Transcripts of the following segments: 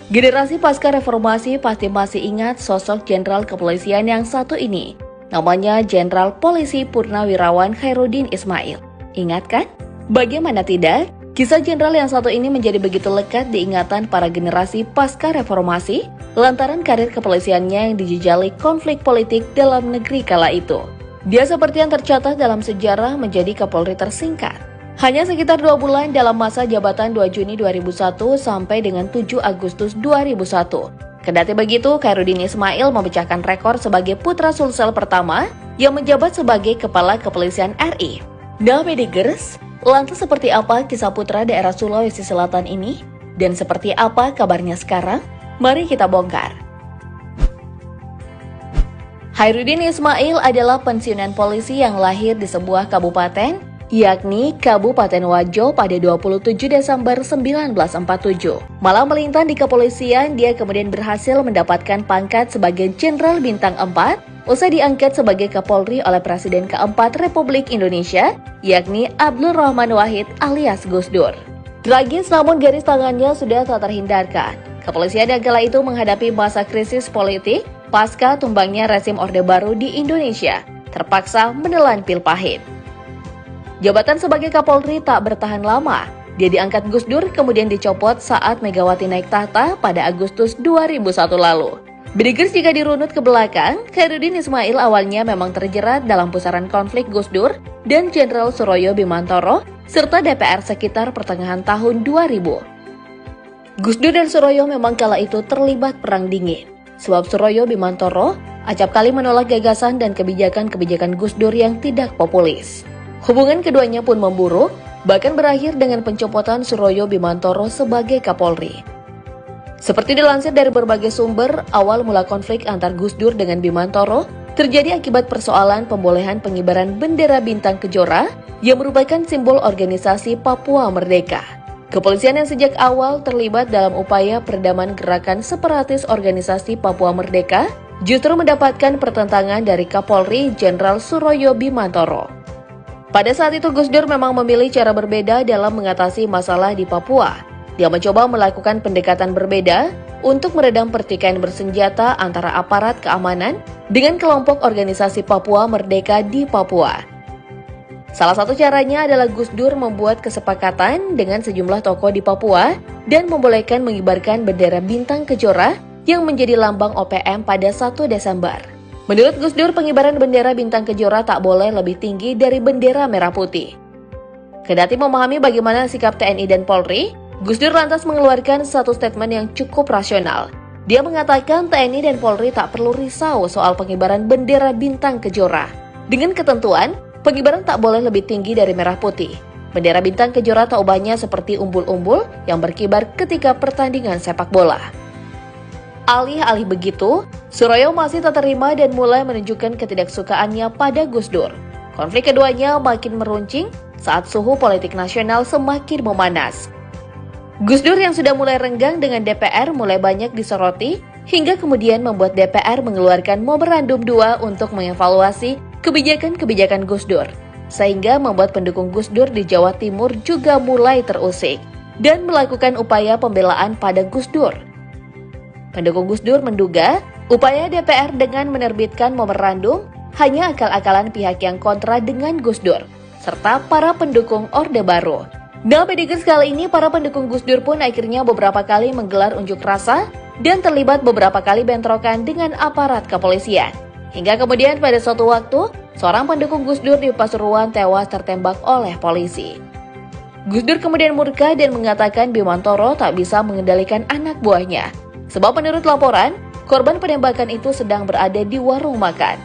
Generasi pasca reformasi pasti masih ingat sosok Jenderal Kepolisian yang satu ini. Namanya Jenderal Polisi Purnawirawan Khairuddin Ismail. Ingat kan? Bagaimana tidak? Kisah jenderal yang satu ini menjadi begitu lekat diingatan para generasi pasca reformasi lantaran karir kepolisiannya yang dijejali konflik politik dalam negeri kala itu. Dia seperti yang tercatat dalam sejarah menjadi Kapolri tersingkat. Hanya sekitar 2 bulan dalam masa jabatan 2 Juni 2001 sampai dengan 7 Agustus 2001. Kendati begitu, Khairuddin Ismail memecahkan rekor sebagai putra Sulsel pertama yang menjabat sebagai Kepala Kepolisian RI. Nah, Medigers, lantas seperti apa kisah putra daerah Sulawesi Selatan ini? Dan seperti apa kabarnya sekarang? Mari kita bongkar. Khairuddin Ismail adalah pensiunan polisi yang lahir di sebuah kabupaten, yakni Kabupaten Wajo pada 27 Desember 1947. Malah melintang di kepolisian, dia kemudian berhasil mendapatkan pangkat sebagai Jenderal Bintang 4 usai diangkat sebagai Kapolri oleh Presiden keempat Republik Indonesia, yakni Abdul Rahman Wahid alias Gus Dur. Tragis namun garis tangannya sudah tak terhindarkan. Kepolisian yang kala itu menghadapi masa krisis politik pasca tumbangnya rezim Orde Baru di Indonesia, terpaksa menelan pil pahit. Jabatan sebagai Kapolri tak bertahan lama. Dia diangkat Gus Dur kemudian dicopot saat Megawati naik tahta pada Agustus 2001 lalu. Medigers, jika dirunut ke belakang, Khairuddin Ismail awalnya memang terjerat dalam pusaran konflik Gus Dur dan Jenderal Suroyo Bimantoro serta DPR sekitar pertengahan tahun 2000. Gus Dur dan Suroyo memang kala itu terlibat perang dingin. Sebab Suroyo Bimantoro acap kali menolak gagasan dan kebijakan-kebijakan Gus Dur yang tidak populis. Hubungan keduanya pun memburuk, bahkan berakhir dengan pencopotan Suroyo Bimantoro sebagai Kapolri. Seperti dilansir dari berbagai sumber, awal mula konflik antar Gus Dur dengan Bimantoro terjadi akibat persoalan pembolehan pengibaran bendera bintang kejora yang merupakan simbol organisasi Papua Merdeka. Kepolisian yang sejak awal terlibat dalam upaya peredaman gerakan separatis organisasi Papua Merdeka justru mendapatkan pertentangan dari Kapolri Jenderal Suroyo Bimantoro. Pada saat itu Gus Dur memang memilih cara berbeda dalam mengatasi masalah di Papua. Dia mencoba melakukan pendekatan berbeda untuk meredam pertikaian bersenjata antara aparat keamanan dengan kelompok organisasi Papua Merdeka di Papua. Salah satu caranya adalah Gus Dur membuat kesepakatan dengan sejumlah tokoh di Papua dan membolehkan mengibarkan bendera bintang kejora yang menjadi lambang OPM pada 1 Desember. Menurut Gus Dur, pengibaran bendera bintang kejora tak boleh lebih tinggi dari bendera merah putih. Kendati memahami bagaimana sikap TNI dan Polri, Gus Dur lantas mengeluarkan satu statement yang cukup rasional. Dia mengatakan TNI dan Polri tak perlu risau soal pengibaran bendera bintang kejora. Dengan ketentuan, pengibaran tak boleh lebih tinggi dari merah putih. Bendera bintang kejora tak ubahnya seperti umbul-umbul yang berkibar ketika pertandingan sepak bola. Alih-alih begitu, Suroyo masih tak terima dan mulai menunjukkan ketidaksukaannya pada Gus Dur. Konflik keduanya makin meruncing saat suhu politik nasional semakin memanas. Gus Dur yang sudah mulai renggang dengan DPR mulai banyak disoroti, hingga kemudian membuat DPR mengeluarkan Memorandum 2 untuk mengevaluasi kebijakan-kebijakan Gus Dur, sehingga membuat pendukung Gus Dur di Jawa Timur juga mulai terusik dan melakukan upaya pembelaan pada Gus Dur. Pendukung Gus Dur menduga upaya DPR dengan menerbitkan memorandum hanya akal-akalan pihak yang kontra dengan Gus Dur, serta para pendukung Orde Baru. Nah, Medigers, kali ini para pendukung Gus Dur pun akhirnya beberapa kali menggelar unjuk rasa dan terlibat beberapa kali bentrokan dengan aparat kepolisian. Hingga kemudian pada suatu waktu, seorang pendukung Gus Dur di Pasuruan tewas tertembak oleh polisi. Gus Dur kemudian murka dan mengatakan Bimantoro tak bisa mengendalikan anak buahnya. Sebab menurut laporan, korban penembakan itu sedang berada di warung makan.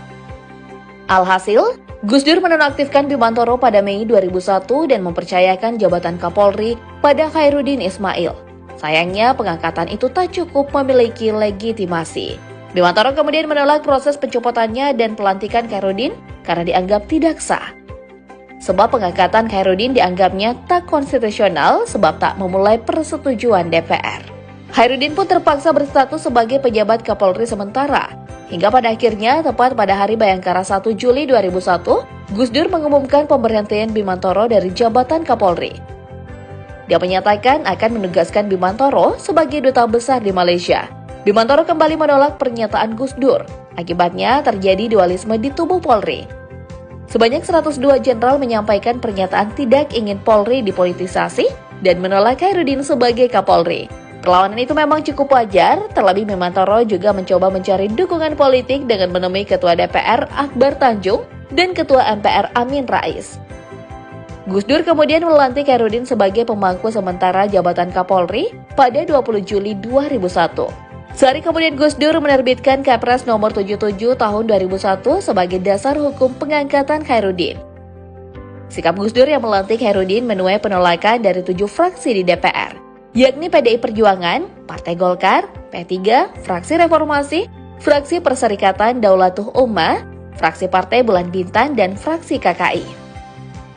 Alhasil, Gus Dur menonaktifkan Bimantoro pada Mei 2001 dan mempercayakan jabatan Kapolri pada Khairuddin Ismail. Sayangnya, pengangkatan itu tak cukup memiliki legitimasi. Bimantoro kemudian menolak proses pencopotannya dan pelantikan Khairuddin karena dianggap tidak sah. Sebab pengangkatan Khairuddin dianggapnya tak konstitusional sebab tak memulai persetujuan DPR. Khairuddin pun terpaksa berstatus sebagai pejabat Kapolri sementara. Hingga pada akhirnya, tepat pada Hari Bayangkara 1 Juli 2001, Gus Dur mengumumkan pemberhentian Bimantoro dari jabatan Kapolri. Dia menyatakan akan menugaskan Bimantoro sebagai duta besar di Malaysia. Bimantoro kembali menolak pernyataan Gus Dur. Akibatnya terjadi dualisme di tubuh Polri. Sebanyak 102 jenderal menyampaikan pernyataan tidak ingin Polri dipolitisasi dan menolak Khairuddin sebagai Kapolri. Perlawanan itu memang cukup wajar, terlebih Bimantoro juga mencoba mencari dukungan politik dengan menemui Ketua DPR Akbar Tanjung dan Ketua MPR Amin Rais. Gus Dur kemudian melantik Khairuddin sebagai pemangku sementara jabatan Kapolri pada 20 Juli 2001. Sehari kemudian Gus Dur menerbitkan Kepres nomor 77 tahun 2001 sebagai dasar hukum pengangkatan Khairuddin. Sikap Gus Dur yang melantik Khairuddin menuai penolakan dari 7 fraksi di DPR, yakni PDI Perjuangan, Partai Golkar, P3, Fraksi Reformasi, Fraksi Perserikatan Daulatuh Ummah, Fraksi Partai Bulan Bintang, dan Fraksi KKI.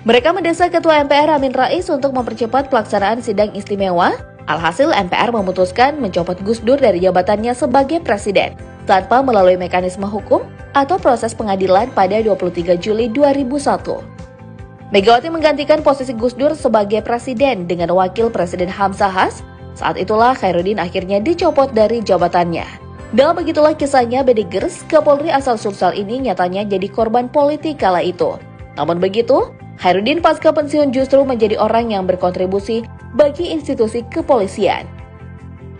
Mereka mendesak Ketua MPR Amin Rais untuk mempercepat pelaksanaan sidang istimewa. Alhasil MPR memutuskan mencopot Gus Dur dari jabatannya sebagai presiden tanpa melalui mekanisme hukum atau proses pengadilan pada 23 Juli 2001. Megawati menggantikan posisi Gus Dur sebagai presiden dengan wakil presiden Hamzahas. Saat itulah Khairuddin akhirnya dicopot dari jabatannya. Dan begitulah kisahnya Bedigers, Kapolri asal Sulsel ini nyatanya jadi korban politik kala itu. Namun begitu, Khairuddin pasca pensiun justru menjadi orang yang berkontribusi bagi institusi kepolisian.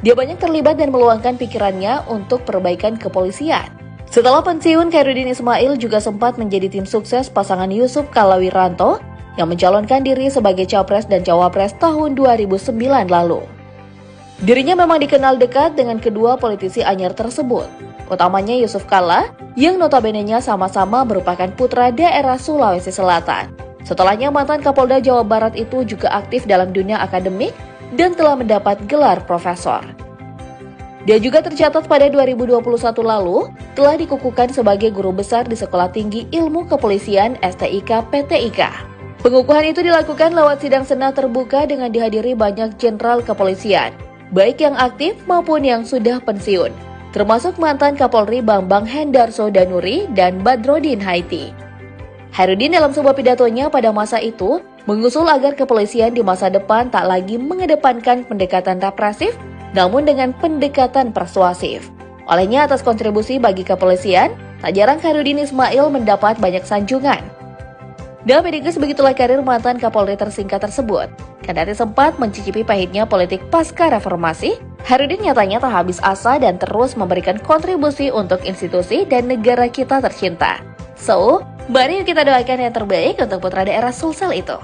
Dia banyak terlibat dan meluangkan pikirannya untuk perbaikan kepolisian. Setelah pensiun, Khairuddin Ismail juga sempat menjadi tim sukses pasangan Yusuf Kala Wiranto yang mencalonkan diri sebagai Capres dan Cawapres tahun 2009 lalu. Dirinya memang dikenal dekat dengan kedua politisi anyar tersebut, utamanya Yusuf Kala yang notabene-nya sama-sama merupakan putra daerah Sulawesi Selatan. Setelahnya mantan Kapolda Jawa Barat itu juga aktif dalam dunia akademik dan telah mendapat gelar profesor. Dia juga tercatat pada 2021 lalu telah dikukuhkan sebagai guru besar di Sekolah Tinggi Ilmu Kepolisian STIK PTIK. Pengukuhan itu dilakukan lewat sidang senat terbuka dengan dihadiri banyak jenderal kepolisian, baik yang aktif maupun yang sudah pensiun, termasuk mantan Kapolri Bambang Hendarso Danuri dan Badrodin Haiti. Khairuddin dalam sebuah pidatonya pada masa itu mengusul agar kepolisian di masa depan tak lagi mengedepankan pendekatan represif, namun dengan pendekatan persuasif. Olehnya atas kontribusi bagi kepolisian, tak jarang Khairuddin Ismail mendapat banyak sanjungan. Dalam Bedigers begitulah karir mantan Kapolri tersingkat tersebut. Kendati sempat mencicipi pahitnya politik pasca reformasi, Khairuddin nyatanya tak habis asa dan terus memberikan kontribusi untuk institusi dan negara kita tercinta. So, mari kita doakan yang terbaik untuk putra daerah Sulsel itu.